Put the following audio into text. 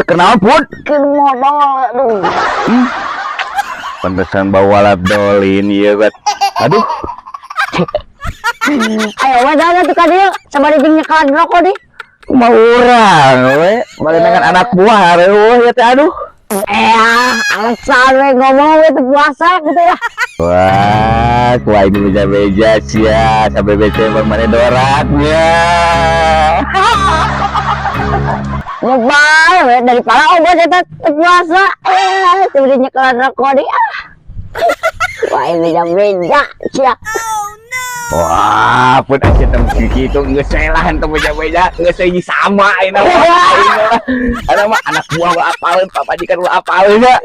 Kenapa pun? Modal aduh. Pantesan bawa lap dolin iya bet. Aduh. Ayo we dah tuh ka dieu sabari jeung nyekelan rokok di. Kumaha urang we? Malengan anak buah we teh aduh. Alasan we ngomong we teu puasa gitu ya. Wah, kuai ini beja-beja sia sampai bece bang mana doratnya. Ngebay we daripada obat eta teu puasa. Teu nyekelan rokok di. Wah ini beja sia. Wah, pun aja tem gitu geus selahan teu beja-beja, geus seiji sama ayeuna mah. Ada mah anak buah apaleun, papa jikan apaleun ya.